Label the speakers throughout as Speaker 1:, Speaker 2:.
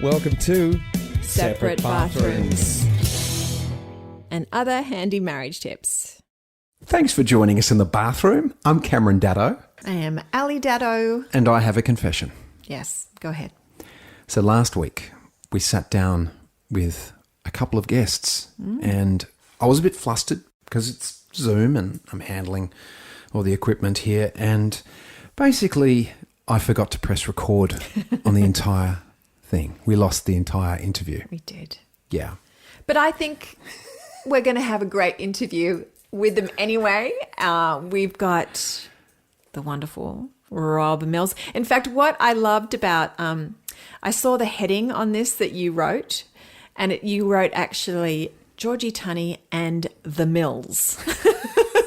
Speaker 1: Welcome to
Speaker 2: Separate Bathrooms and other handy marriage tips.
Speaker 1: Thanks for joining us in the bathroom. I'm Cameron Daddo.
Speaker 2: I am Ali Daddo.
Speaker 1: And I have a confession.
Speaker 2: Yes, go ahead.
Speaker 1: So last week, we sat down with a couple of guests and I was a bit flustered because it's Zoom and I'm handling all the equipment here. And basically, I forgot to press record on the entire thing. We lost the entire interview.
Speaker 2: We did.
Speaker 1: Yeah.
Speaker 2: But I think we're going to have a great interview with them anyway. We've got the wonderful Rob Mills. In fact, what I loved about, I saw the heading on this that you wrote, and you wrote actually Georgie, Tunney and The Mills.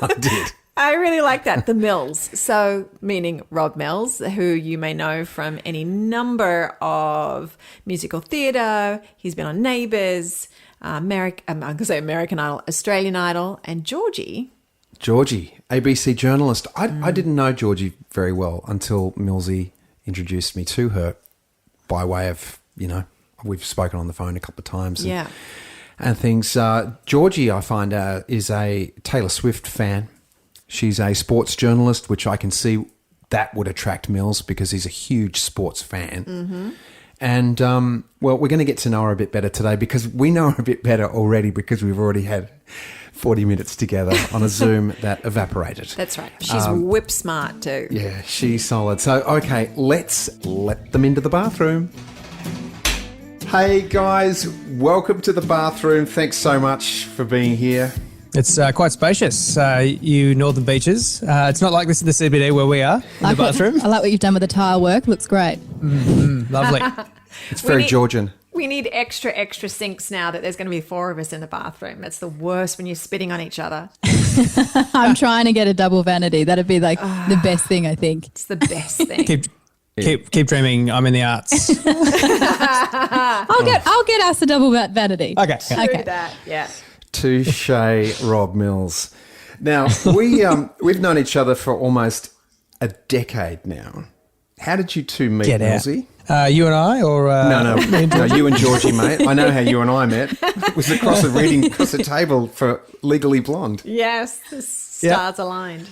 Speaker 1: I did.
Speaker 2: I really like that, The Mills. So, meaning Rob Mills, who you may know from any number of musical theatre. He's been on Neighbours, I'm going to say American Idol, Australian Idol, and Georgie, ABC journalist. I didn't know Georgie very well until Millsy introduced me to her by way of, we've spoken on the phone a couple of times. And things. Georgie, I find out, is a Taylor Swift fan. She's a sports journalist, which I can see that would attract Mills because he's a huge sports fan. Mm-hmm. And, we're going to get to know her a bit better today because we know her a bit better already because we've already had 40 minutes together on a Zoom that evaporated. That's right. She's whip smart too.
Speaker 1: Yeah, she's solid. So, okay, let's let them into the bathroom. Hey, guys, welcome to the bathroom. Thanks so much for being here.
Speaker 3: It's quite spacious, you northern beaches. It's not like this in the CBD where we are, in the bathroom.
Speaker 4: I like what you've done with the tile work. Looks great.
Speaker 3: Lovely.
Speaker 1: It's very Georgian.
Speaker 2: We need extra sinks now that there's going to be 4 of us in the bathroom. It's the worst when you're spitting on each other.
Speaker 4: I'm trying to get a double vanity. That'd be like the best thing, I think.
Speaker 2: It's the best thing.
Speaker 3: Keep dreaming. I'm in the arts.
Speaker 4: I'll get us a double vanity.
Speaker 3: Okay.
Speaker 2: Do that, yeah.
Speaker 1: Touche, Rob Mills. Now, we've known each other for almost a decade now. How did you two meet, Millsy?
Speaker 3: You and I, or
Speaker 1: no, you and Georgie, mate. I know how you and I met. It was across the table for Legally Blonde.
Speaker 2: Yes, the stars aligned.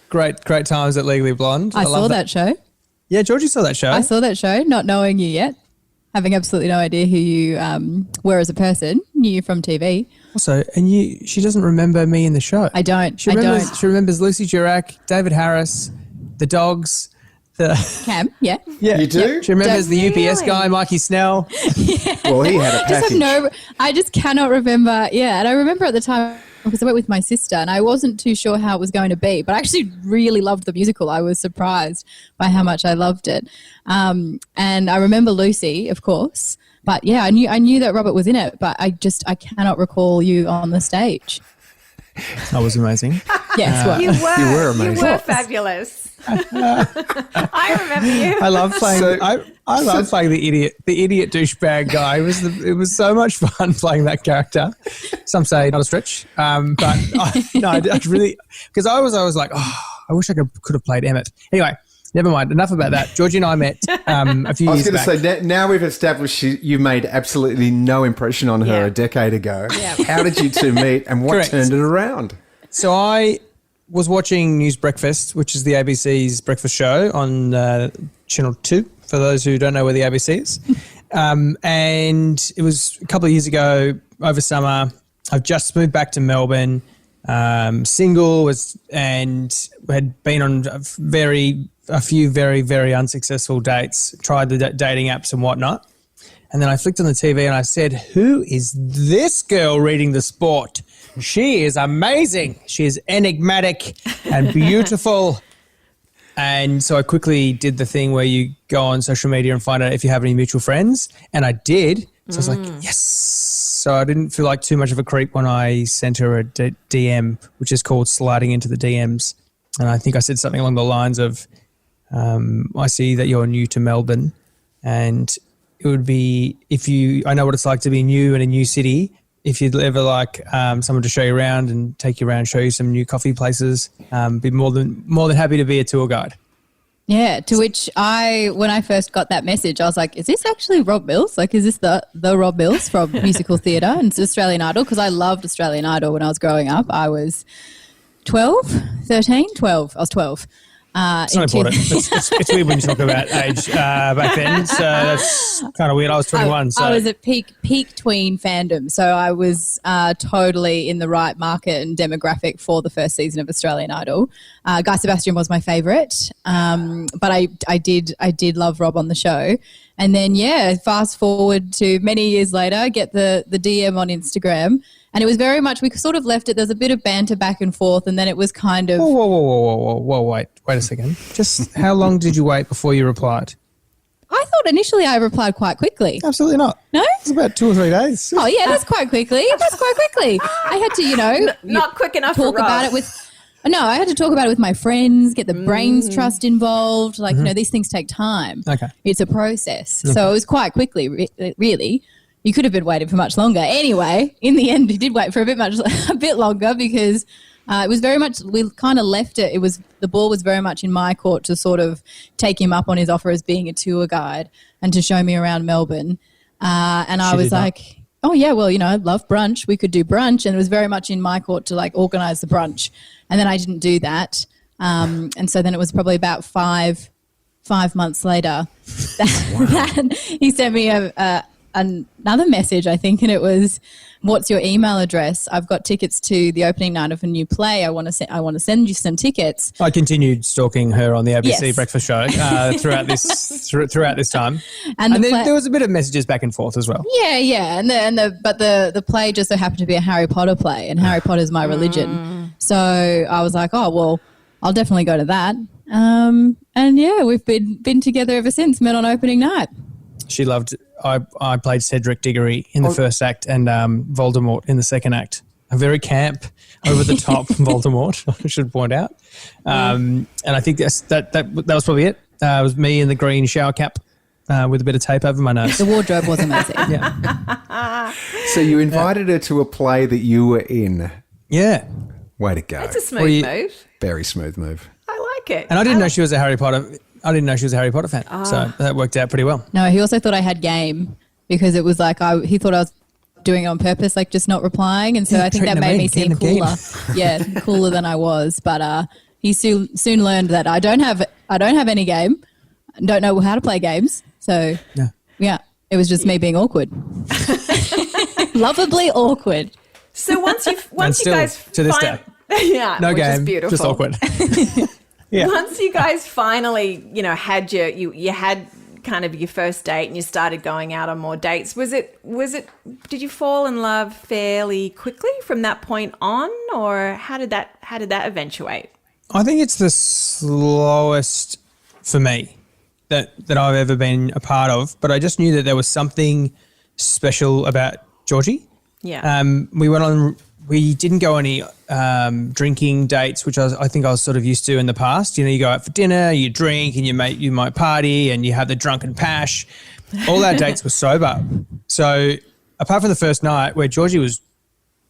Speaker 3: Great times at Legally Blonde.
Speaker 4: I saw that show.
Speaker 3: Yeah, Georgie saw that show.
Speaker 4: I saw that show, not knowing you yet, having absolutely no idea who you were as a person. Knew you from TV.
Speaker 3: Also, and she doesn't remember me in the show.
Speaker 4: I don't.
Speaker 3: She remembers Lucy Durack, David Harris, the dogs.
Speaker 4: Cam, yeah.
Speaker 1: You do?
Speaker 3: She remembers the UPS guy, Mikey Snell.
Speaker 1: Well, he had a package.
Speaker 4: I just cannot remember. Yeah, and I remember at the time because I went with my sister and I wasn't too sure how it was going to be, but I actually really loved the musical. I was surprised by how much I loved it. And I remember Lucy, of course. But yeah, I knew that Robert was in it, but I cannot recall you on the stage.
Speaker 3: That was amazing.
Speaker 4: Yes,
Speaker 2: you were
Speaker 1: amazing.
Speaker 2: You were fabulous. I remember you.
Speaker 3: I love playing. I love playing the idiot douchebag guy. It was so much fun playing that character. Some say not a stretch, but I really, because I was like, I wish I could have played Emmett. Anyway. Never mind. Enough about that. Georgie and I met a few years back. I was going to
Speaker 1: say, now we've established you made absolutely no impression on her a decade ago. Yeah. How did you two meet and what turned it around?
Speaker 3: So I was watching News Breakfast, which is the ABC's breakfast show on Channel 2, for those who don't know where the ABC is. And it was a couple of years ago, over summer. I've just moved back to Melbourne, single, and had been on a few very, very unsuccessful dates, tried the dating apps and whatnot. And then I flicked on the TV and I said, who is this girl reading the sport? She is amazing. She is enigmatic and beautiful. And so I quickly did the thing where you go on social media and find out if you have any mutual friends. And I did. So I was like, yes. So I didn't feel like too much of a creep when I sent her a DM, which is called sliding into the DMs. And I think I said something along the lines of, I see that you're new to Melbourne and it would be, I know what it's like to be new in a new city. If you'd ever like someone to show you around and take you around, show you some new coffee places, be more than happy to be a tour guide.
Speaker 4: Yeah, to which when I first got that message, I was like, is this actually Rob Mills? Like, is this the Rob Mills from musical theatre and it's Australian Idol? Because I loved Australian Idol when I was growing up. I was 12. I was 12.
Speaker 3: It's not important. It's weird when you talk about age back then. So that's kind of weird. I was 21.
Speaker 4: I was at peak tween fandom. So I was totally in the right market and demographic for the first season of Australian Idol. Guy Sebastian was my favourite. But I did love Rob on the show. And then, fast forward to many years later, get the DM on Instagram. And it was very much, we sort of left it, there's a bit of banter back and forth, and then it was kind of...
Speaker 3: Whoa, wait a second. Just how long did you wait before you replied?
Speaker 4: I thought initially I replied quite quickly.
Speaker 3: Absolutely not.
Speaker 4: No?
Speaker 3: It's about 2 or 3 days.
Speaker 4: Oh, yeah, that's quite quickly. I had to,
Speaker 2: Not quick enough
Speaker 4: talk
Speaker 2: for Rob.
Speaker 4: about it with... No, I had to talk about it with my friends, get the brains trust involved. Like, these things take time.
Speaker 3: Okay.
Speaker 4: It's a process. Okay. So it was quite quickly, really. You could have been waiting for much longer. Anyway, in the end, he did wait for a bit longer because it was very much, we kind of left it. The ball was very much in my court to sort of take him up on his offer as being a tour guide and to show me around Melbourne. And I was like, oh yeah, well, I love brunch. We could do brunch. And it was very much in my court to like organise the brunch. And then I didn't do that. And so then it was probably about five months later that he sent me another message, I think, and it was, what's your email address? I've got tickets to the opening night of a new play. I want to send you some tickets.
Speaker 3: I continued stalking her on the ABC breakfast show throughout this time, and there was a bit of messages back and forth as well.
Speaker 4: Yeah, but the play just so happened to be a Harry Potter play, and Harry Potter's my religion. So I was like, oh well, I'll definitely go to that. And yeah, we've been together ever since. Met on opening night.
Speaker 3: She loved. I played Cedric Diggory in the first act and Voldemort in the second act. A very camp, over the top Voldemort, I should point out. And I think that was probably it. It was me in the green shower cap with a bit of tape over my nose.
Speaker 4: The wardrobe was amazing.
Speaker 3: Yeah.
Speaker 1: So you invited her to a play that you were in.
Speaker 3: Yeah.
Speaker 1: Way to go.
Speaker 2: That's a smooth move.
Speaker 1: Very smooth move.
Speaker 2: I like it.
Speaker 3: And I didn't know she was a Harry Potter. I didn't know she was a Harry Potter fan, so that worked out pretty well.
Speaker 4: No, he also thought I had game because it was like he thought I was doing it on purpose, like just not replying, and so I think that made me seem cooler. Yeah, cooler than I was. But he soon learned that I don't have any game, don't know how to play games. So yeah, it was just me being awkward, lovably awkward.
Speaker 2: So once you guys
Speaker 3: to this day,
Speaker 2: no
Speaker 3: game,
Speaker 2: is beautiful.
Speaker 3: just awkward. Yeah.
Speaker 2: Once you guys finally, had you had kind of your first date and you started going out on more dates, did you fall in love fairly quickly from that point on, or how did that eventuate?
Speaker 3: I think it's the slowest for me that I've ever been a part of, but I just knew that there was something special about Georgie.
Speaker 2: Yeah.
Speaker 3: We didn't go any drinking dates, which I think I was sort of used to in the past. You go out for dinner, you drink, and you might party, and you have the drunken pash. All our dates were sober. So apart from the first night where Georgie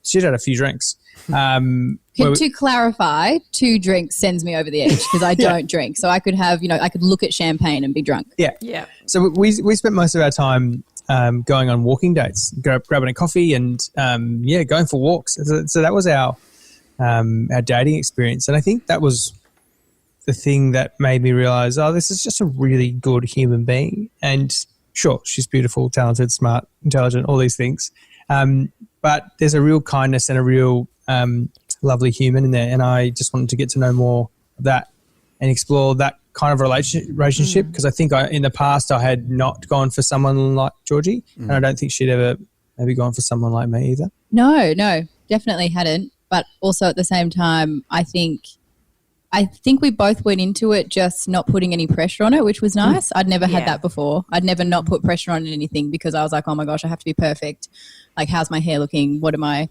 Speaker 3: she'd had a few drinks.
Speaker 4: To clarify, 2 drinks sends me over the edge because I don't drink. So I could have, I could look at champagne and be drunk.
Speaker 3: Yeah.
Speaker 2: Yeah.
Speaker 3: So we spent most of our time going on walking dates, grabbing a coffee and, going for walks. So that was our dating experience. And I think that was the thing that made me realize, this is just a really good human being. And sure, she's beautiful, talented, smart, intelligent, all these things. But there's a real kindness and a real lovely human in there. And I just wanted to get to know more of that and explore that kind of relationship, because I think in the past I had not gone for someone like Georgie, and I don't think she'd ever maybe gone for someone like me either.
Speaker 4: No, definitely hadn't. But also at the same time, I think we both went into it just not putting any pressure on it, which was nice. I'd never had that before. I'd never not put pressure on anything because I was like, oh my gosh, I have to be perfect. Like, how's my hair looking? What am I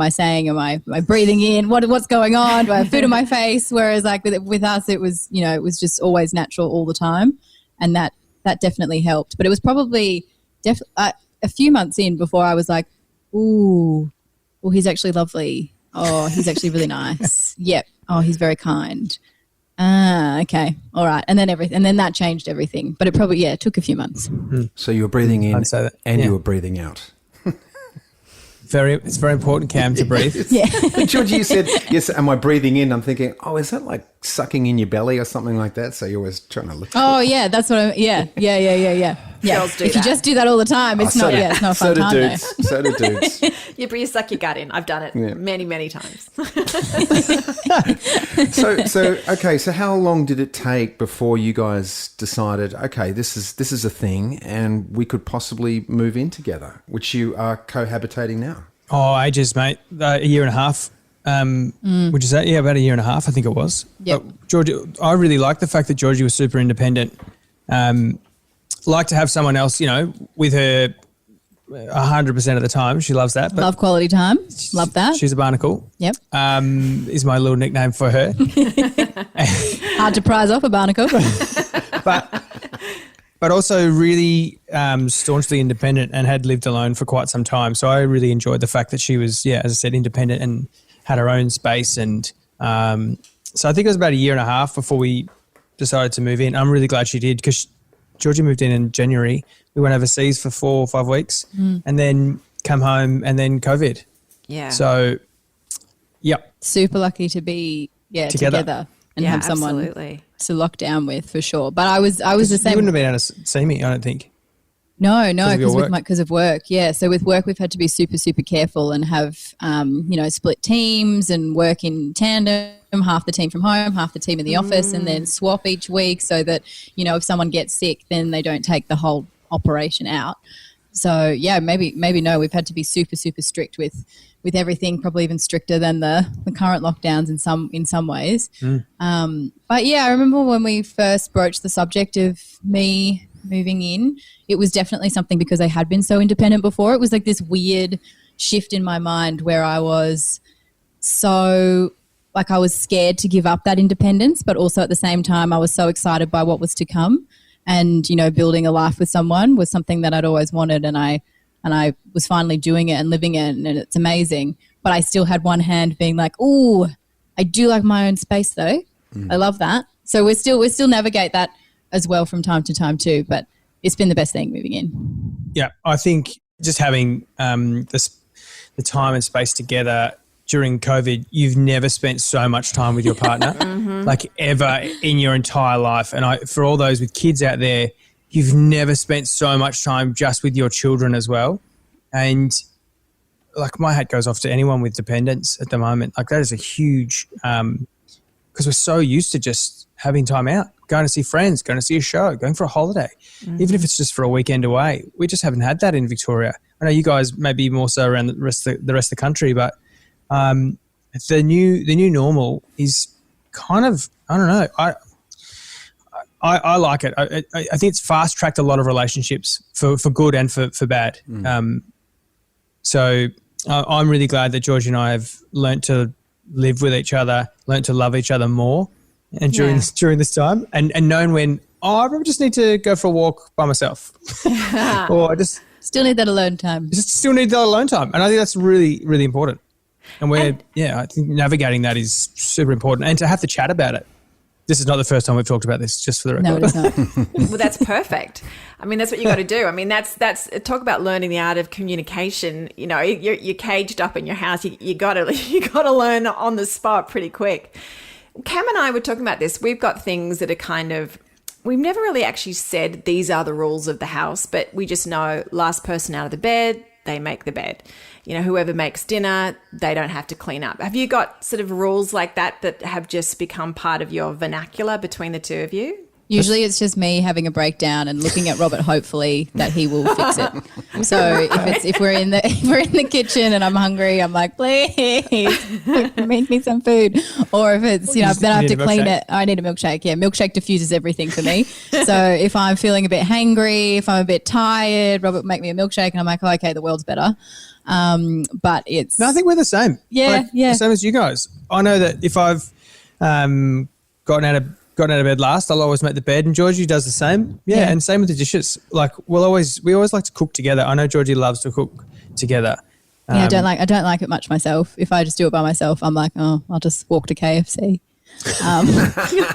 Speaker 4: saying? Am I breathing in? What's going on? Do I have food in my face? Whereas like with us, it was, it was just always natural all the time. And that definitely helped. But it was probably a few months in before I was like, ooh, well, he's actually lovely. Oh, he's actually really nice. Yep. Oh, he's very kind. Okay. All right. And then that changed everything. But it probably, it took a few months.
Speaker 1: So you were breathing in
Speaker 3: I'd say that,
Speaker 1: and
Speaker 3: yeah.
Speaker 1: you were breathing out.
Speaker 3: It's very important, Cam, to breathe.
Speaker 4: Yeah.
Speaker 1: Georgie, you said, yes, am I breathing in? I'm thinking, is that like sucking in your belly or something like that? So you're always trying to look.
Speaker 4: Oh, yeah. That's what Yeah.
Speaker 2: Girls do
Speaker 4: if you
Speaker 2: that.
Speaker 4: just do that all the time, it's not a fun
Speaker 1: So do
Speaker 4: time
Speaker 1: dudes. So do dudes.
Speaker 2: You suck your gut in. I've done it many, many times.
Speaker 1: So how long did it take before you guys decided, okay, this is a thing and we could possibly move in together, which you are cohabitating now?
Speaker 3: Oh, ages, mate. A year and a half. Which is that? Yeah, about a year and a half, I think it was.
Speaker 4: Yep.
Speaker 3: But Georgie, I really liked the fact that Georgie was super independent. Like to have someone else, with her 100% of the time. She loves that. But
Speaker 4: Love quality time. Love that.
Speaker 3: She's a barnacle.
Speaker 4: Yep.
Speaker 3: Is my little nickname for her.
Speaker 4: Hard to prize off a barnacle.
Speaker 3: But also really staunchly independent and had lived alone for quite some time. So I really enjoyed the fact that she was, as I said, independent and had her own space. And so I think it was about a year and a half before we decided to move in. I'm really glad she did because Georgie moved in January. We went overseas for 4 or 5 weeks and then come home and then COVID.
Speaker 2: Yeah.
Speaker 3: So, yep.
Speaker 4: Super lucky to be together and have someone
Speaker 2: absolutely.
Speaker 4: to lock down with for sure. But I was the same.
Speaker 3: You wouldn't have been able to see me, I don't think.
Speaker 4: No, because of work. Yeah, so with work we've had to be super, super careful and have split teams and work in tandem. Half the team from home, half the team in the office, and then swap each week so that if someone gets sick, then they don't take the whole operation out. So maybe no, we've had to be super, super strict with everything, probably even stricter than the current lockdowns in some ways. But I remember when we first broached the subject of me moving in, it was definitely something because I had been so independent before. It was like this weird shift in my mind where I was so I was scared to give up that independence, but also at the same time I was so excited by what was to come. And, building a life with someone was something that I'd always wanted, and I was finally doing it and living it, and it's amazing. But I still had one hand being like, "Ooh, I do like my own space though. I love that." So we still navigate that as well from time to time too, but it's been the best thing moving in.
Speaker 3: Yeah, I think just having the time and space together during COVID, you've never spent so much time with your partner, like ever in your entire life. And for all those with kids out there, you've never spent so much time just with your children as well. And like my hat goes off to anyone with dependents at the moment. Like that is a huge, because we're so used to just having time out, going to see friends, going to see a show, going for a holiday, even if it's just for a weekend away. We just haven't had that in Victoria. I know you guys maybe more so around the rest of the country, but the new normal is kind of, I don't know. I like it. I think it's fast tracked a lot of relationships for good and for bad. So I'm really glad that Georgie and I have learnt to live with each other, learnt to love each other more, and during this time, and known when I probably just need to go for a walk by myself, or I just
Speaker 4: still need that alone time.
Speaker 3: Still need that alone time, and I think that's really, really important. And I think navigating that is super important, and to have to chat about it. This is not the first time we've talked about this, just for the record.
Speaker 4: No, it is not.
Speaker 2: Well, that's perfect. I mean, that's what you got to do. I mean, that's talk about learning the art of communication. You're caged up in your house. You got to learn on the spot pretty quick. Cam and I were talking about this. We've got things that are kind of, we've never really actually said these are the rules of the house, but we just know last person out of the bed, they make the bed. Whoever makes dinner, they don't have to clean up. Have you got sort of rules like that have just become part of your vernacular between the two of you?
Speaker 4: Usually it's just me having a breakdown and looking at Robert, hopefully that he will fix it. So if we're in the kitchen and I'm hungry, I'm like, please make me some food. Or if it's then I have to clean it. I need a milkshake. Yeah, milkshake diffuses everything for me. So if I'm feeling a bit hangry, if I'm a bit tired, Robert will make me a milkshake, and I'm like, oh, okay, the world's better. But it's
Speaker 3: no, I think we're the same.
Speaker 4: Yeah.
Speaker 3: The same as you guys. I know that if I've gotten out of bed last, I'll always make the bed, and Georgie does the same. Yeah, and same with the dishes. Like we always like to cook together. I know Georgie loves to cook together.
Speaker 4: I don't like it much myself. If I just do it by myself, I'm like, oh, I'll just walk to KFC.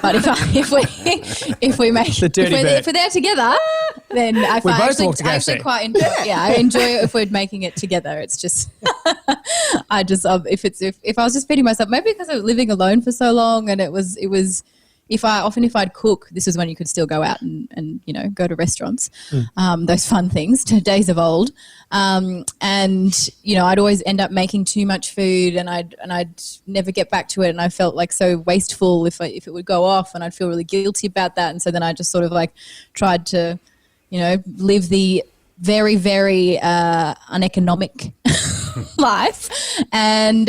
Speaker 4: But if we make if we're there together, then I actually quite enjoy. Yeah, I enjoy it if we're making it together. It's just if I was just feeding myself, maybe because I was living alone for so long, and it was. If I'd cook, this is when you could still go out and go to restaurants, those fun things, to days of old. And I'd always end up making too much food, and I'd never get back to it, and I felt like so wasteful if it would go off, and I'd feel really guilty about that. And so then I just sort of like tried to, live the very, very uneconomic life and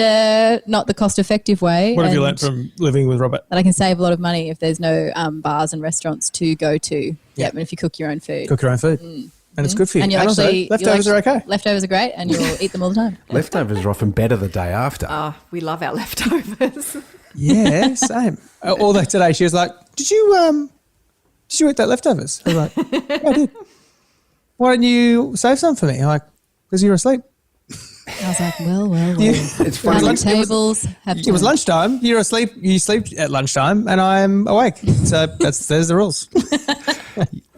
Speaker 4: not the cost-effective way.
Speaker 3: What have you learnt from living with Robert?
Speaker 4: That I can save a lot of money if there's no bars and restaurants to go to. Yep, and if you cook your own food. And it's good for you. And also, leftovers are okay. Leftovers are great, and you'll eat them all the time.
Speaker 1: Leftovers are often better the day after.
Speaker 2: Oh, we love our leftovers.
Speaker 3: Yeah, same. All that today, she was like, did you eat that leftovers? I was like, yeah, I did. Why didn't you save some for me? I'm like, because you were asleep.
Speaker 4: I was like, well.
Speaker 1: It's funny.
Speaker 3: It was lunchtime. You're asleep. You sleep at lunchtime, and I'm awake. So there's the rules.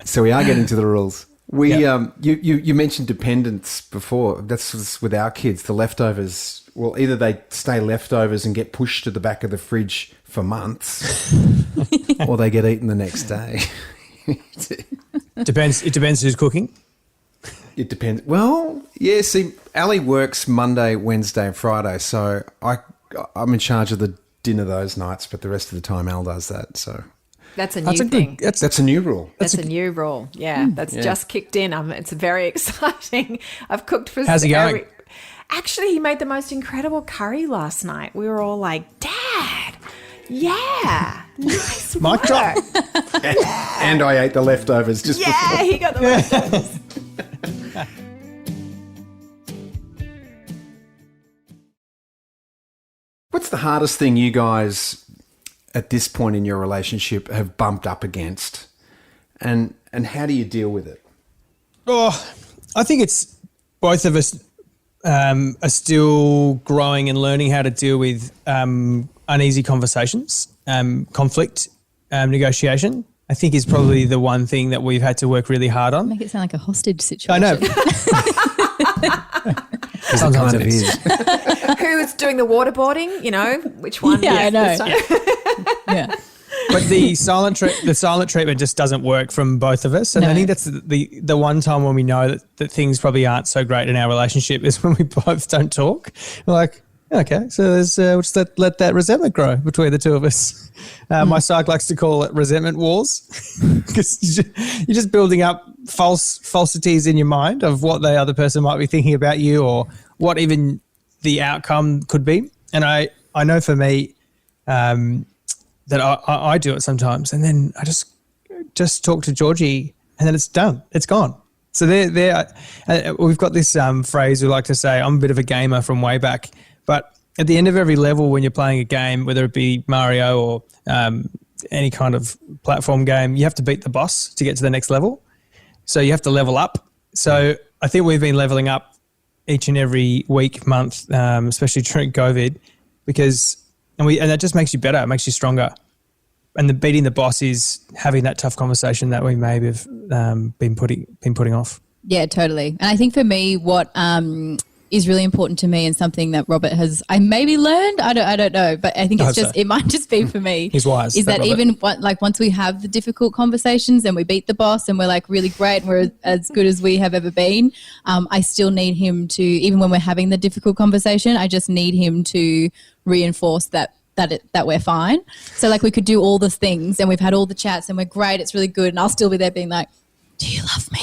Speaker 1: So we are getting to the rules. You mentioned dependence before. That's with our kids. The leftovers. Well, either they stay leftovers and get pushed to the back of the fridge for months, or they get eaten the next day.
Speaker 3: It depends who's cooking.
Speaker 1: It depends. Well, yeah, see, Ali works Monday, Wednesday and Friday, so I'm in charge of the dinner those nights, but the rest of the time Al does that. So
Speaker 2: that's a new thing.
Speaker 1: That's a new rule.
Speaker 2: That's a new rule. Yeah, just kicked in. It's very exciting. I've cooked for...
Speaker 3: How's he going?
Speaker 2: Actually, he made the most incredible curry last night. We were all like, Dad, yeah, nice
Speaker 3: Mic drop.
Speaker 1: And I ate the leftovers just before.
Speaker 2: Yeah, he got the leftovers.
Speaker 1: What's the hardest thing you guys at this point in your relationship have bumped up against, and how do you deal with it?
Speaker 3: Oh, I think it's both of us are still growing and learning how to deal with uneasy conversations, conflict, negotiation. I think is probably the one thing that we've had to work really hard on.
Speaker 4: Make it sound like a hostage situation.
Speaker 3: I know.
Speaker 1: Sometimes it is.
Speaker 2: Who's doing the waterboarding? Which one?
Speaker 4: Yeah, I know. Yeah.
Speaker 3: But the silent treatment just doesn't work from both of us. And I think that's the one time when we know that things probably aren't so great in our relationship is when we both don't talk. We're like, okay, so we'll just let that resentment grow between the two of us. My psych likes to call it resentment wars because you're just building up falsities in your mind of what the other person might be thinking about you or what even the outcome could be. And I know for me that I do it sometimes, and then I just talk to Georgie, and then it's done. It's gone. So we've got this phrase we like to say, I'm a bit of a gamer from way back, but at the end of every level when you're playing a game, whether it be Mario or any kind of platform game, you have to beat the boss to get to the next level. So you have to level up. So I think we've been leveling up each and every week, month, especially during COVID, and that just makes you better. It makes you stronger. And the beating the boss is having that tough conversation that we maybe have been putting off. Yeah,
Speaker 4: totally. And I think for me, what is really important to me and something that Robert has, I maybe learned, I don't know, but I think it might just be for me.
Speaker 3: He's wise.
Speaker 4: Is that even once we have the difficult conversations and we beat the boss and we're like really great and we're as good as we have ever been, I still need him to, even when we're having the difficult conversation, I just need him to reinforce that we're fine. So we could do all the things and we've had all the chats and we're great, it's really good, and I'll still be there being like, do you love me?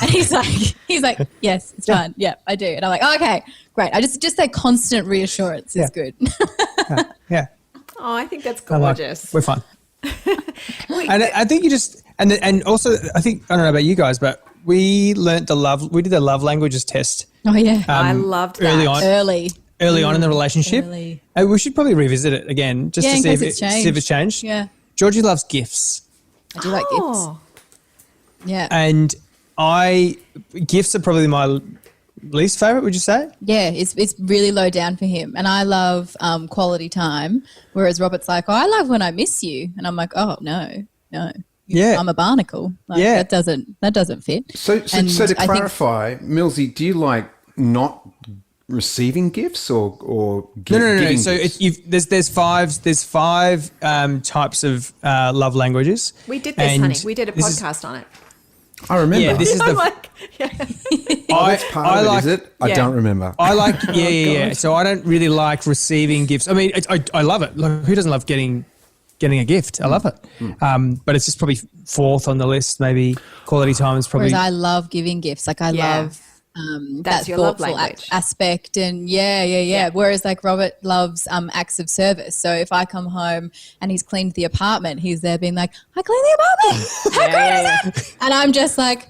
Speaker 4: And he's like, yes, it's fine. Yeah, I do. And I'm like, oh, okay, great. I just that constant reassurance is good.
Speaker 3: Yeah.
Speaker 2: Oh, I think that's gorgeous.
Speaker 3: We're fine. And I think you just, and also I think, I don't know about you guys, but we did the love languages test.
Speaker 4: Oh yeah.
Speaker 2: I loved that.
Speaker 3: Early on in the relationship. We should probably revisit it again just to see if it's changed.
Speaker 4: Yeah.
Speaker 3: Georgie loves gifts.
Speaker 4: I do like gifts. Yeah.
Speaker 3: And gifts are probably least favourite, would you say?
Speaker 4: Yeah, it's really low down for him. And I love quality time, whereas Robert's like, I love when I miss you. And I'm like, oh, no.
Speaker 3: Yeah.
Speaker 4: I'm a barnacle. Like,
Speaker 3: Yeah.
Speaker 4: That doesn't fit.
Speaker 1: So to clarify, Millsy, do you like not receiving gifts or
Speaker 3: No.
Speaker 1: giving
Speaker 3: So
Speaker 1: gifts?
Speaker 3: there's five types of love languages.
Speaker 2: We did this,
Speaker 3: And
Speaker 2: honey. We did a
Speaker 3: this is-
Speaker 2: podcast on it.
Speaker 1: I remember.
Speaker 3: Yeah, this is
Speaker 2: I'm
Speaker 3: the.
Speaker 2: like, yeah.
Speaker 1: That's part of it, is it? I
Speaker 2: Yeah.
Speaker 1: don't remember.
Speaker 3: I like yeah. So I don't really like receiving gifts. I mean, I love it. Like, who doesn't love getting a gift? I love it. But it's just probably fourth on the list. Maybe quality time is probably.
Speaker 4: Whereas I love giving gifts. Like I
Speaker 2: Yeah.
Speaker 4: love
Speaker 2: That's
Speaker 4: that
Speaker 2: your love
Speaker 4: thoughtful
Speaker 2: language.
Speaker 4: aspect. And yeah. Whereas like Robert loves acts of service. So if I come home and he's cleaned the apartment, he's there being like, I cleaned the apartment. How great is it? And I'm just like,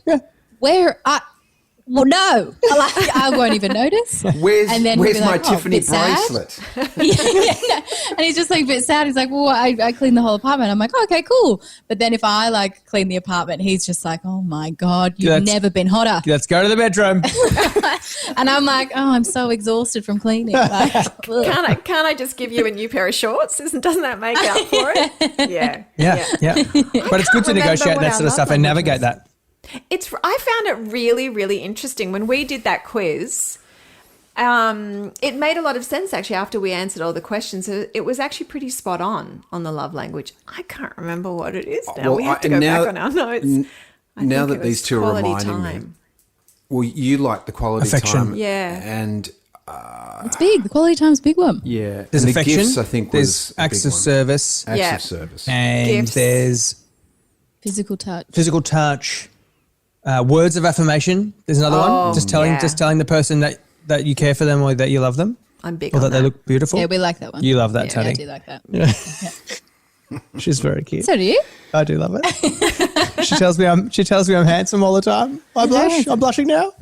Speaker 4: well, no. I won't even notice.
Speaker 1: Where's
Speaker 4: And then he'll
Speaker 1: where's
Speaker 4: be
Speaker 1: my
Speaker 4: like,
Speaker 1: Tiffany
Speaker 4: bit sad.
Speaker 1: bracelet?
Speaker 4: And he's just like a bit sad. He's like, well, I cleaned the whole apartment. I'm like, oh, okay, cool. But then if I like clean the apartment, he's just like, oh my God, you've never been hotter.
Speaker 3: Let's go to the bedroom.
Speaker 4: And I'm like, oh, I'm so exhausted from cleaning. Like, ugh.
Speaker 2: Can't I just give you a new pair of shorts? Doesn't that make up for it? Yeah.
Speaker 3: Yeah. But it's good to
Speaker 2: remember
Speaker 3: negotiate
Speaker 2: what
Speaker 3: that
Speaker 2: our
Speaker 3: sort of stuff
Speaker 2: love
Speaker 3: and
Speaker 2: language
Speaker 3: navigate
Speaker 2: was.
Speaker 3: that.
Speaker 2: I found it really, really interesting when we did that quiz. It made a lot of sense actually after we answered all the questions. It was actually pretty spot on the love language. I can't remember what it is now.
Speaker 1: Well,
Speaker 2: we have to go back on our notes.
Speaker 1: Now that these two are reminding me, well, you like the quality
Speaker 3: Affection.
Speaker 1: time,
Speaker 2: Yeah.
Speaker 1: and
Speaker 4: It's big. The quality time's a big one.
Speaker 1: yeah,
Speaker 3: There's
Speaker 1: and
Speaker 3: affection.
Speaker 1: The gifts, I think,
Speaker 3: there's
Speaker 1: was a
Speaker 3: acts
Speaker 1: big
Speaker 3: of
Speaker 1: one.
Speaker 3: service.
Speaker 1: Acts
Speaker 2: Yeah.
Speaker 1: of service.
Speaker 3: And
Speaker 2: Gifts.
Speaker 3: there's
Speaker 4: Physical touch.
Speaker 3: physical touch, words of affirmation. There's another
Speaker 2: Oh,
Speaker 3: one. Just
Speaker 2: yeah.
Speaker 3: telling the person that you care for them or that you love them
Speaker 2: I'm big
Speaker 3: or
Speaker 2: on
Speaker 3: that they look beautiful.
Speaker 4: Yeah, we like that one.
Speaker 3: You love that,
Speaker 4: Yeah, I
Speaker 3: Tunney.
Speaker 4: do like that.
Speaker 3: She's very cute.
Speaker 4: So do you?
Speaker 3: I do love it. She tells me I'm handsome all the time. I blush. I'm blushing now.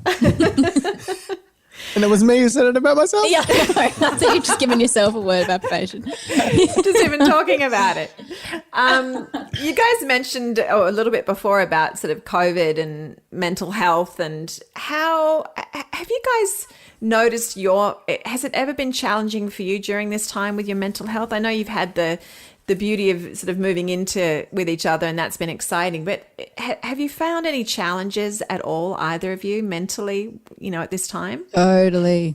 Speaker 3: And it was me who said it about myself.
Speaker 4: Yeah, I know. I think you're just giving yourself a word of affirmation.
Speaker 2: just even talking about it. You guys mentioned a little bit before about sort of COVID and mental health, and how have you guys noticed has it ever been challenging for you during this time with your mental health? I know you've had the beauty of sort of moving into with each other, and that's been exciting, but have you found any challenges at all, either of you, mentally, at this time?
Speaker 4: Totally.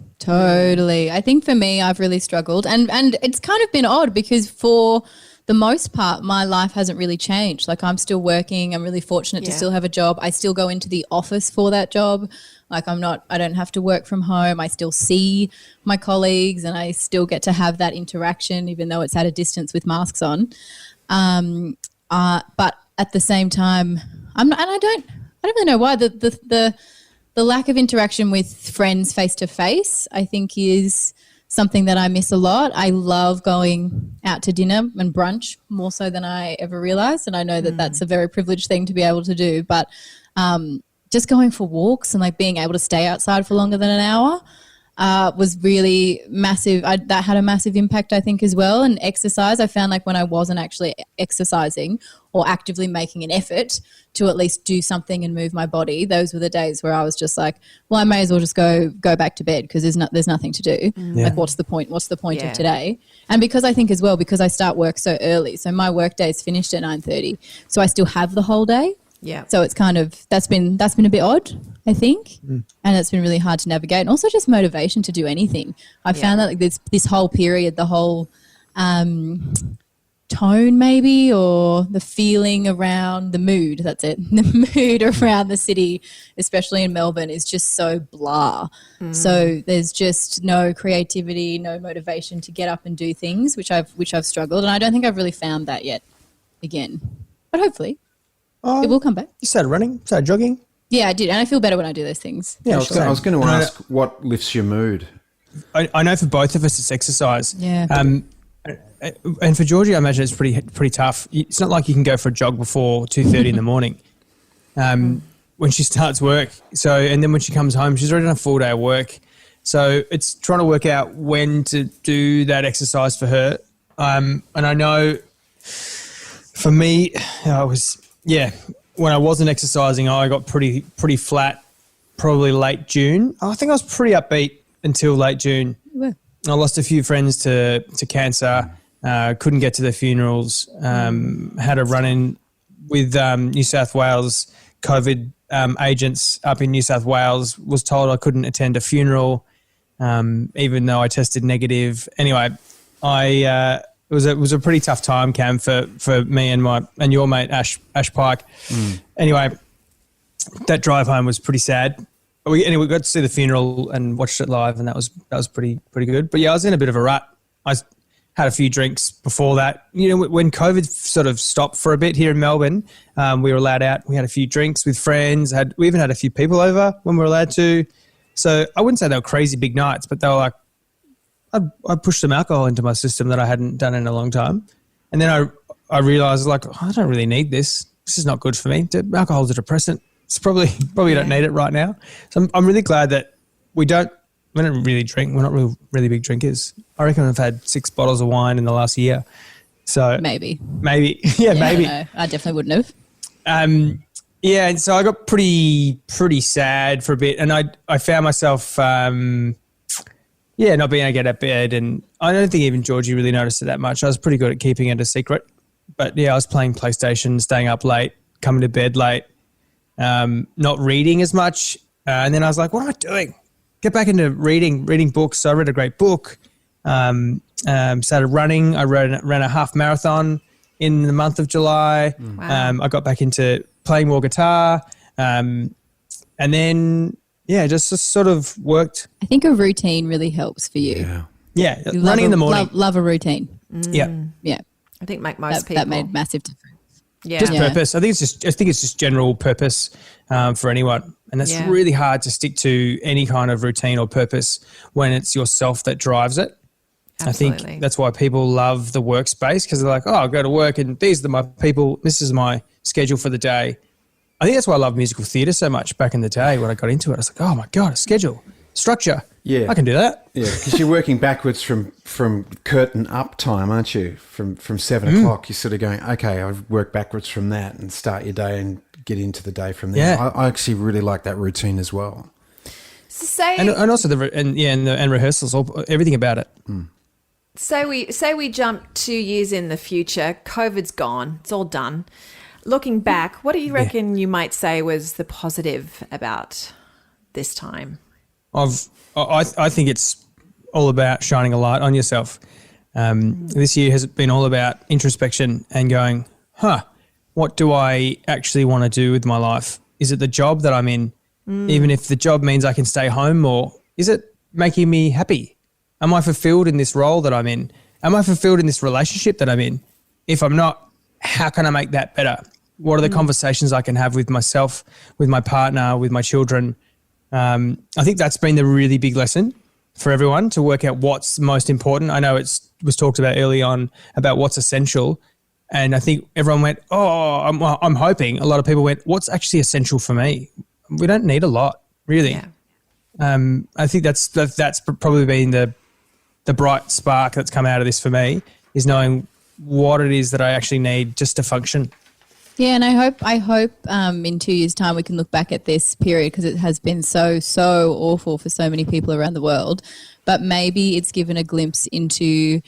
Speaker 4: I think for me, I've really struggled, and it's kind of been odd because for the most part, my life hasn't really changed. Like I'm still working. I'm really fortunate to
Speaker 2: Yeah.
Speaker 4: still have a job. I still go into the office for that job. Like I don't have to work from home. I still see my colleagues and I still get to have that interaction, even though it's at a distance with masks on. But at the same time, I don't really know why the lack of interaction with friends face to face, I think is something that I miss a lot. I love going out to dinner and brunch more so than I ever realized. And I know that that's a very privileged thing to be able to do. But just going for walks and like being able to stay outside for longer than an hour was really massive. That had a massive impact, I think, as well. And exercise, I found like when I wasn't actually exercising or actively making an effort to at least do something and move my body, those were the days where I was just like, well, I may as well just go back to bed because there's nothing to do. Like, what's the point? What's the point
Speaker 2: Yeah.
Speaker 4: of today? And because I think as well, because I start work so early, so my work day is finished at 9:30, so I still have the whole day.
Speaker 2: Yeah.
Speaker 4: So it's kind of that's been a bit odd, I think, and it's been really hard to navigate, and also just motivation to do anything. I found that like this whole period, the whole tone maybe, or the feeling around the mood. That's it. The mood around the city, especially in Melbourne, is just so blah. So there's just no creativity, no motivation to get up and do things, which I've struggled, and I don't think I've really found that yet. Again, but hopefully. It will come back.
Speaker 3: You started running, started jogging.
Speaker 4: Yeah, I did. And I feel better when I do those things.
Speaker 1: Yeah, I was going to
Speaker 3: And
Speaker 1: ask what lifts your mood.
Speaker 3: I know for both of us it's exercise.
Speaker 4: Yeah.
Speaker 3: And for Georgie, I imagine it's pretty tough. It's not like you can go for a jog before 2:30 in the morning when she starts work. So, and then when she comes home, she's already done a full day of work. So it's trying to work out when to do that exercise for her. And I know for me, when I wasn't exercising, I got pretty flat probably late June. I think I was pretty upbeat until late June.
Speaker 4: Well,
Speaker 3: I lost a few friends to cancer. Couldn't get to their funerals. Had a run-in with New South Wales COVID agents up in New South Wales. Was told I couldn't attend a funeral, even though I tested negative. Anyway, it was a pretty tough time, Cam, for me and your mate Ash Pike. Anyway, that drive home was pretty sad. We got to see the funeral and watched it live, and that was pretty good. But yeah, I was in a bit of a rut. I had a few drinks before that. You know, when COVID sort of stopped for a bit here in Melbourne, we were allowed out. We had a few drinks with friends. We even had a few people over when we were allowed to. So I wouldn't say they were crazy big nights, but they were like, I pushed some alcohol into my system that I hadn't done in a long time. And then I realised, like, I don't really need this. This is not good for me. Alcohol's a depressant. It's probably don't need it right now. So I'm really glad that we don't really drink. We're not really big drinkers. I reckon I've had 6 bottles of wine in the last year. So
Speaker 4: maybe.
Speaker 3: Yeah, maybe.
Speaker 4: I definitely wouldn't have.
Speaker 3: Yeah, and so I got pretty sad for a bit, and I found myself not being able to get out of bed, and I don't think even Georgie really noticed it that much. I was pretty good at keeping it a secret. But yeah, I was playing PlayStation, staying up late, coming to bed late, not reading as much. And then I was like, what am I doing? Get back into reading books. So I read a great book, started running. I ran a half marathon in the month of July.
Speaker 2: Wow.
Speaker 3: I got back into playing more guitar. And then, just sort of worked.
Speaker 4: I think a routine really helps for you.
Speaker 3: Yeah,
Speaker 4: You
Speaker 3: running in the morning.
Speaker 4: Love a routine.
Speaker 3: Yeah.
Speaker 4: Yeah.
Speaker 2: I think like most people.
Speaker 4: That made massive difference.
Speaker 2: Yeah.
Speaker 3: Just purpose. I think it's just general purpose for anyone, and that's really hard to stick to any kind of routine or purpose when it's yourself that drives it.
Speaker 2: Absolutely.
Speaker 3: I think that's why people love the workspace, because they're like, oh, I go to work and these are my people. This is my schedule for the day. I think that's why I love musical theatre so much. Back in the day when I got into it, I was like, oh my God, a schedule, structure.
Speaker 1: Yeah,
Speaker 3: I can do that.
Speaker 1: Yeah, because you're working backwards from curtain up time, aren't you? From 7 o'clock, you're sort of going, okay, I work backwards from that and start your day and get into the day from there.
Speaker 3: Yeah.
Speaker 1: I actually really like that routine as well.
Speaker 2: So
Speaker 3: And also and rehearsals, everything about it.
Speaker 2: say we jump 2 years in the future. COVID's gone. It's all done. Looking back, what do you reckon you might say was the positive about this time?
Speaker 3: I think it's all about shining a light on yourself. This year has been all about introspection and going, what do I actually want to do with my life? Is it the job that I'm in? Even if the job means I can stay home more, is it making me happy? Am I fulfilled in this role that I'm in? Am I fulfilled in this relationship that I'm in? If I'm not, how can I make that better? What are the conversations I can have with myself, with my partner, with my children? I think that's been the really big lesson for everyone, to work out what's most important. I know it was talked about early on about what's essential. And I think everyone went, I'm hoping a lot of people went, what's actually essential for me? We don't need a lot, really.
Speaker 2: Yeah.
Speaker 3: I think that's probably been the bright spark that's come out of this for me, is knowing what it is that I actually need just to function.
Speaker 4: Yeah, and I hope in 2 years' time we can look back at this period, because it has been so awful for so many people around the world. But maybe it's given a glimpse into,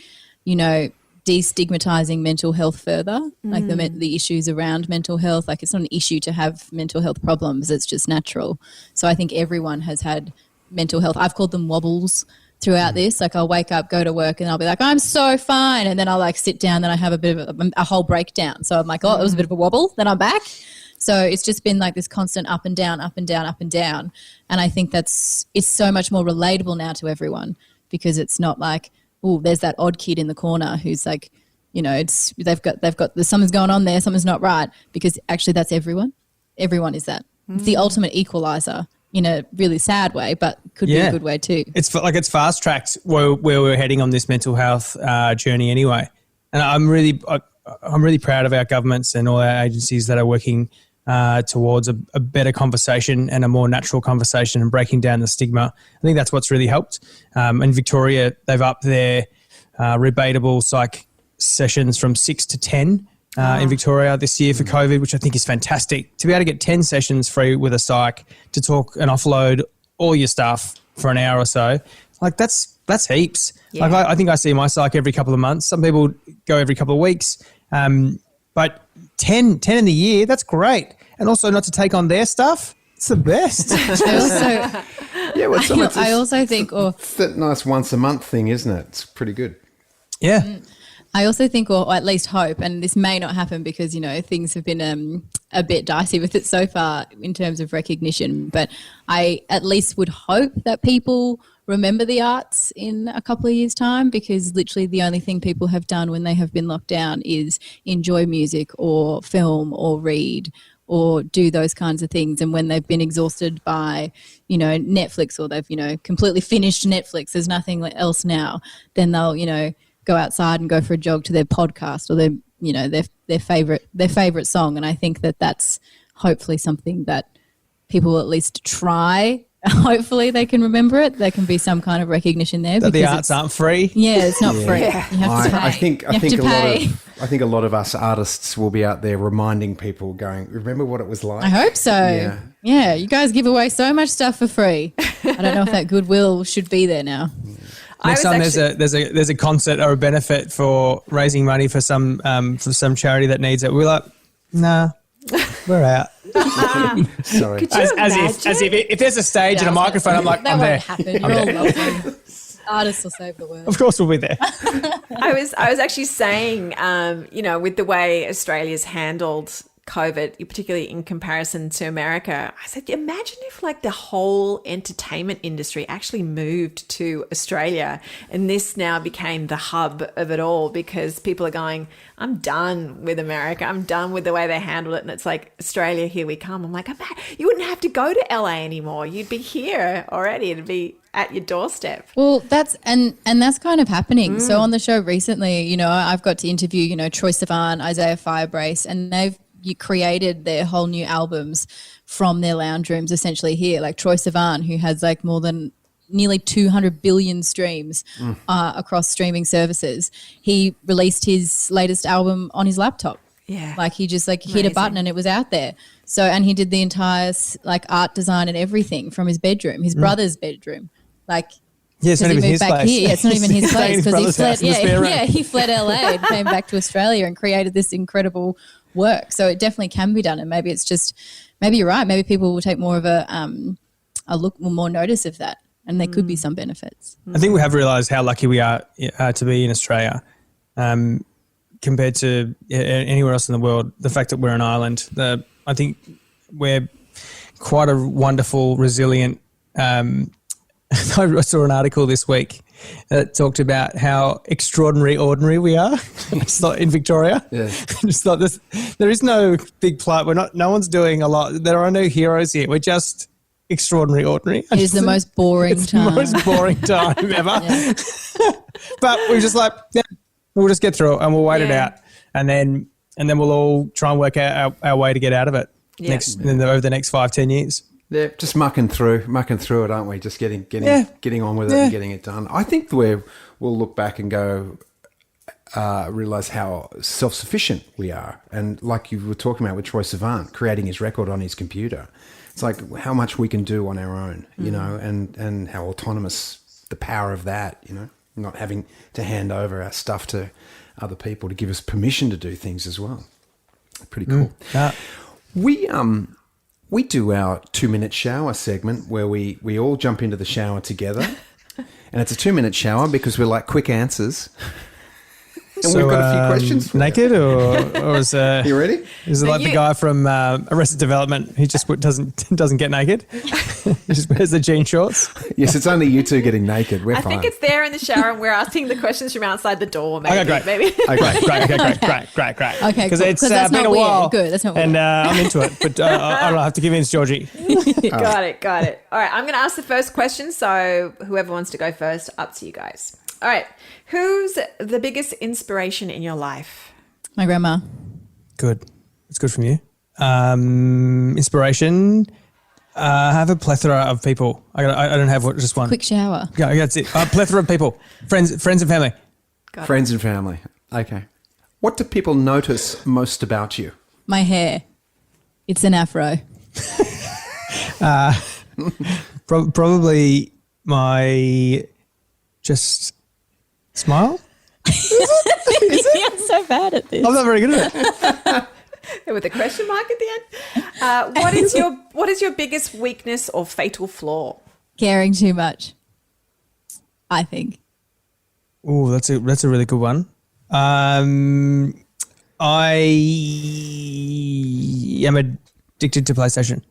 Speaker 4: destigmatizing mental health further, like the issues around mental health. Like, it's not an issue to have mental health problems; it's just natural. So I think everyone has had mental health. I've called them wobbles throughout this. Like, I'll wake up, go to work, and I'll be like, I'm so fine. And then I'll like sit down, then I have a bit of a whole breakdown. So I'm like, oh, it was a bit of a wobble. Then I'm back. So it's just been like this constant up and down, up and down, up and down. And I think it's so much more relatable now to everyone, because it's not like, oh, there's that odd kid in the corner who's like, they've got something's going on there, something's not right, because actually that's everyone. Everyone is that. It's the ultimate equalizer, in a really sad way, but could be a good way too.
Speaker 3: It's fast tracked where we're heading on this mental health journey anyway. And I'm really proud of our governments and all our agencies that are working towards a better conversation and a more natural conversation and breaking down the stigma. I think that's what's really helped. In Victoria, they've upped their rebatable psych sessions from 6 to 10 in Victoria this year for COVID, which I think is fantastic. To be able to get 10 sessions free with a psych to talk and offload all your stuff for an hour or so, like that's heaps.
Speaker 2: Yeah.
Speaker 3: Like I think I see my psych every couple of months. Some people go every couple of weeks. But 10 in the year, that's great. And also not to take on their stuff, it's the best.
Speaker 4: I also think,
Speaker 1: it's that nice once a month thing, isn't it? It's pretty good.
Speaker 3: Yeah.
Speaker 4: I also think, or at least hope, and this may not happen because, things have been a bit dicey with it so far in terms of recognition, but I at least would hope that people remember the arts in a couple of years' time, because literally the only thing people have done when they have been locked down is enjoy music or film or read or do those kinds of things. And when they've been exhausted by, Netflix, or they've, completely finished Netflix, there's nothing else now, then they'll, go outside and go for a jog to their podcast or their favorite song. And I think that that's hopefully something that people will at least try. Hopefully they can remember it. There can be some kind of recognition there.
Speaker 3: That the arts aren't free.
Speaker 4: Yeah, it's not free. You have to pay.
Speaker 1: I think a lot of us artists will be out there reminding people, going, remember what it was like?
Speaker 4: I hope so. Yeah, you guys give away so much stuff for free. I don't know if that goodwill should be there now.
Speaker 3: Next time there's a concert or a benefit for raising money for some charity that needs it, we're like, nah, we're out.
Speaker 1: Sorry.
Speaker 3: As if there's a stage and a microphone, I'm like,
Speaker 4: that
Speaker 3: I'm
Speaker 4: won't
Speaker 3: there.
Speaker 4: happen. You're all lovely. Artists will save the world.
Speaker 3: Of course, we'll be there.
Speaker 2: I was actually saying, with the way Australia's handled COVID, particularly in comparison to America, I said, imagine if the whole entertainment industry actually moved to Australia and this now became the hub of it all, because people are going, I'm done with America. I'm done with the way they handled it. And it's like, Australia, here we come. I'm like, you wouldn't have to go to LA anymore. You'd be here already. It'd be at your doorstep.
Speaker 4: Well, that's kind of happening. So on the show recently, I've got to interview, Troye Sivan, Isaiah Firebrace, and you created their whole new albums from their lounge rooms essentially here. Like Troye Sivan, who has more than nearly 200 billion streams across streaming services. He released his latest album on his laptop.
Speaker 2: Yeah.
Speaker 4: He just hit a button and it was out there. So, and he did the entire art design and everything from his bedroom, his brother's bedroom.
Speaker 3: Yeah, it's not even his place.
Speaker 4: Here. Yeah, it's not even his place because he fled LA and came back to Australia and created this incredible work. So it definitely can be done, and maybe it's just, maybe you're right. Maybe people will take more of a more notice of that, and there could be some benefits.
Speaker 3: I think we have realised how lucky we are to be in Australia compared to anywhere else in the world. The fact that we're an island, I think we're quite a wonderful, resilient. I saw an article this week that talked about how extraordinary ordinary we are. It's not in Victoria.
Speaker 1: Yeah.
Speaker 3: It's not this. There is no big plot. No one's doing a lot. There are no heroes here. We're just extraordinary ordinary.
Speaker 4: It is the most boring time.
Speaker 3: The most boring time ever.
Speaker 4: Yeah.
Speaker 3: But we're just like, we'll just get through it and we'll wait it out, and then we'll all try and work out our way to get out of it over the next 5-10 years.
Speaker 1: Yeah, just mucking through it, aren't we? Just getting on with it and getting it done. I think we'll look back and go, realise how self-sufficient we are. And like you were talking about with Troye Sivan, creating his record on his computer. It's like how much we can do on our own, and how autonomous the power of that, not having to hand over our stuff to other people to give us permission to do things as well. Pretty cool. We do our 2-minute shower segment where we all jump into the shower together. And it's a 2-minute shower because we're like quick answers. And we've got a few questions for
Speaker 3: naked or is
Speaker 1: you ready?
Speaker 3: Is it like the guy from Arrested Development who just doesn't get naked? He just wears the jean shorts?
Speaker 1: Yes, it's only you two getting naked. We're fine.
Speaker 2: I think it's there in the shower and we're asking the questions from outside the door, maybe.
Speaker 3: Okay, great.
Speaker 2: Maybe.
Speaker 3: Great.
Speaker 4: Okay,
Speaker 3: because
Speaker 4: cool.
Speaker 3: it's
Speaker 4: that's
Speaker 3: been
Speaker 4: not
Speaker 3: a while.
Speaker 4: weird. Good, that's not weird.
Speaker 3: And I'm into it, but I don't know, I have to convince Georgie.
Speaker 2: Got it. All right, I'm going to ask the first question, so whoever wants to go first, up to you guys. All right, who's the biggest inspiration in your life?
Speaker 4: My grandma.
Speaker 3: Good. It's good from you. Inspiration. I have a plethora of people. I don't have just one.
Speaker 4: Quick shower.
Speaker 3: Yeah, that's it. A plethora of people. Friends and family.
Speaker 1: Friends and family. Okay. What do people notice most about you?
Speaker 4: My hair. It's an afro.
Speaker 3: Probably my just smile.
Speaker 4: I'm so bad at this.
Speaker 3: I'm not very good at it.
Speaker 2: With a question mark at the end. What is your biggest weakness or fatal flaw?
Speaker 4: Caring too much, I think.
Speaker 3: Oh, that's a really good one. I am addicted to PlayStation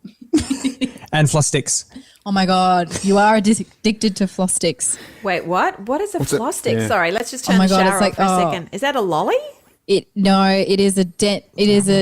Speaker 3: and floss sticks.
Speaker 4: Oh my God, you are addicted to floss sticks.
Speaker 2: Wait, what? What is a
Speaker 1: What's it?
Speaker 2: floss stick?
Speaker 1: Yeah.
Speaker 2: Sorry, let's just
Speaker 4: Oh
Speaker 2: turn
Speaker 4: my
Speaker 2: the
Speaker 4: God,
Speaker 2: shower
Speaker 4: it's
Speaker 2: off
Speaker 4: like-
Speaker 2: for a
Speaker 4: oh.
Speaker 2: second. Is that a lolly?
Speaker 4: It is a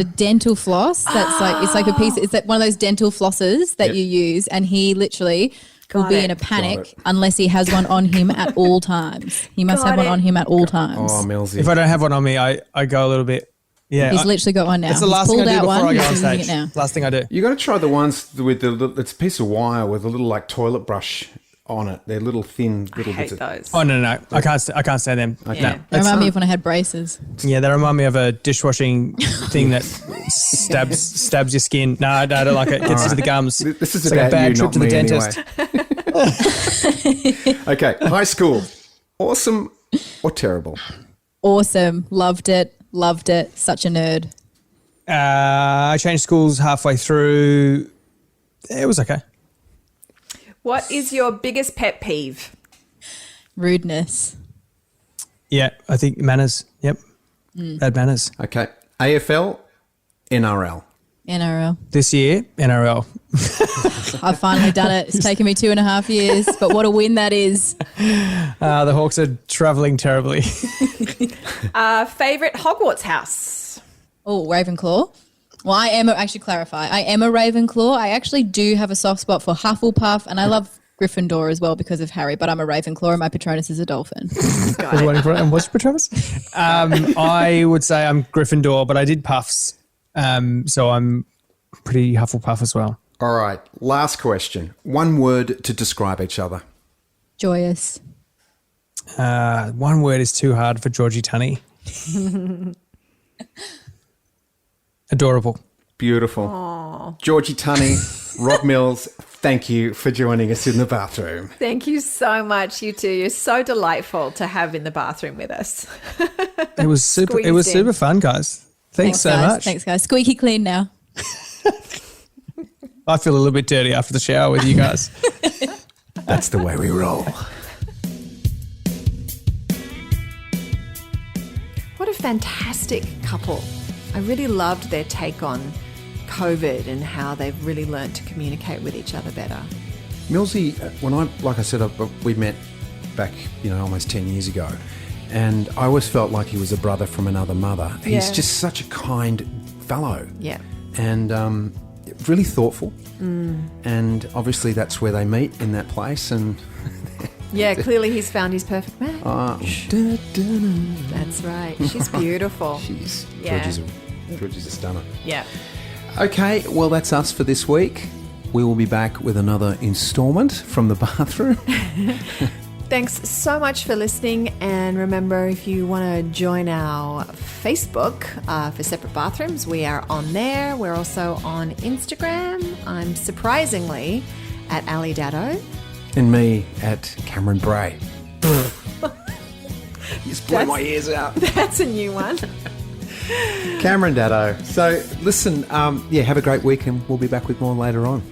Speaker 4: dental floss that's it's like a piece. It's like one of those dental flosses that
Speaker 1: Yep.
Speaker 4: you use, and he literally will
Speaker 2: Got
Speaker 4: be
Speaker 2: it.
Speaker 4: in a
Speaker 1: Got
Speaker 4: panic
Speaker 1: it.
Speaker 4: unless he has one on him at all times. He must
Speaker 2: Got
Speaker 4: have one
Speaker 2: it.
Speaker 4: on him at all times.
Speaker 1: Oh, Millsy.
Speaker 3: If I don't have one on me, I go a little bit. Yeah,
Speaker 4: He's literally got one now.
Speaker 3: it's the
Speaker 4: He's
Speaker 3: last thing I
Speaker 4: pulled
Speaker 3: do
Speaker 4: out
Speaker 3: before
Speaker 4: one.
Speaker 3: I go
Speaker 4: He's
Speaker 3: on
Speaker 4: using
Speaker 3: stage.
Speaker 4: it now.
Speaker 3: Last thing I do.
Speaker 1: You got to try the ones with it's a piece of wire with a little like toilet brush on it. They're little thin little
Speaker 2: I
Speaker 1: bits
Speaker 2: hate
Speaker 1: of.
Speaker 2: those.
Speaker 3: Oh no, I can't stand them.
Speaker 1: Okay.
Speaker 2: Yeah.
Speaker 3: No,
Speaker 4: They remind me of when I had braces.
Speaker 3: yeah, they remind me of a dishwashing thing that stabs your skin. No, I don't like it. Gets into the gums.
Speaker 1: This is
Speaker 3: It's like
Speaker 1: about
Speaker 3: a bad
Speaker 1: you,
Speaker 3: trip
Speaker 1: not
Speaker 3: to the
Speaker 1: me
Speaker 3: dentist.
Speaker 1: anyway. Okay, high school. Awesome or terrible?
Speaker 4: Awesome. Loved it. Such a nerd.
Speaker 3: I changed schools halfway through. It was okay.
Speaker 2: What is your biggest pet peeve?
Speaker 4: Rudeness.
Speaker 3: Yeah, I think manners. Yep, bad manners.
Speaker 1: Okay, AFL, NRL.
Speaker 4: NRL.
Speaker 3: This year, NRL.
Speaker 4: I've finally done it. It's taken me 2.5 years, but what a win that is.
Speaker 3: The Hawks are travelling terribly.
Speaker 2: Favorite Hogwarts house?
Speaker 4: Oh, Ravenclaw. Well, I am, actually clarify, I am a Ravenclaw. I actually do have a soft spot for Hufflepuff, and I love Gryffindor as well because of Harry, but I'm a Ravenclaw and my Patronus is a dolphin.
Speaker 2: Got
Speaker 3: Was
Speaker 2: it.
Speaker 3: waiting for it. And what's your Travis? I would say I'm Gryffindor, but I did Puffs, so I'm pretty Hufflepuff as well.
Speaker 1: All right, last question. One word to describe each other.
Speaker 4: Joyous.
Speaker 3: One word is too hard for Georgie Tunney. Adorable.
Speaker 1: Beautiful. Georgie Tunney, Rob Mills, thank you for joining us in the bathroom.
Speaker 2: Thank you so much, you two. You're so delightful to have in the bathroom with us.
Speaker 3: It was super. It was
Speaker 2: Squeezed in.
Speaker 3: super fun, guys. Thanks so
Speaker 4: guys.
Speaker 3: much.
Speaker 4: Thanks, guys. Squeaky clean now.
Speaker 3: I feel a little bit dirty after the shower with you guys.
Speaker 1: That's the way we roll.
Speaker 2: What a fantastic couple. I really loved their take on COVID and how they've really learnt to communicate with each other better.
Speaker 1: Millsy, like I said, we met back, almost 10 years ago, and I always felt like he was a brother from another mother. He's
Speaker 2: Yeah.
Speaker 1: just such a kind fellow.
Speaker 2: Yeah.
Speaker 1: And really thoughtful. And obviously that's where they meet, in that place. And
Speaker 2: Yeah, clearly he's found his perfect match.
Speaker 1: da, da, da.
Speaker 2: That's right. She's beautiful. Yeah.
Speaker 1: Georgie's a stunner.
Speaker 2: Yeah.
Speaker 1: Okay, well, that's us for this week. We will be back with another installment from the bathroom.
Speaker 2: Thanks so much for listening. And remember, if you want to join our Facebook for Separate Bathrooms, we are on there. We're also on Instagram. I'm surprisingly at Ali Dado.
Speaker 1: And me at Cameron Bray. You just blew my ears out.
Speaker 2: That's a new one.
Speaker 1: Cameron Dado. So listen, have a great week, and we'll be back with more later on.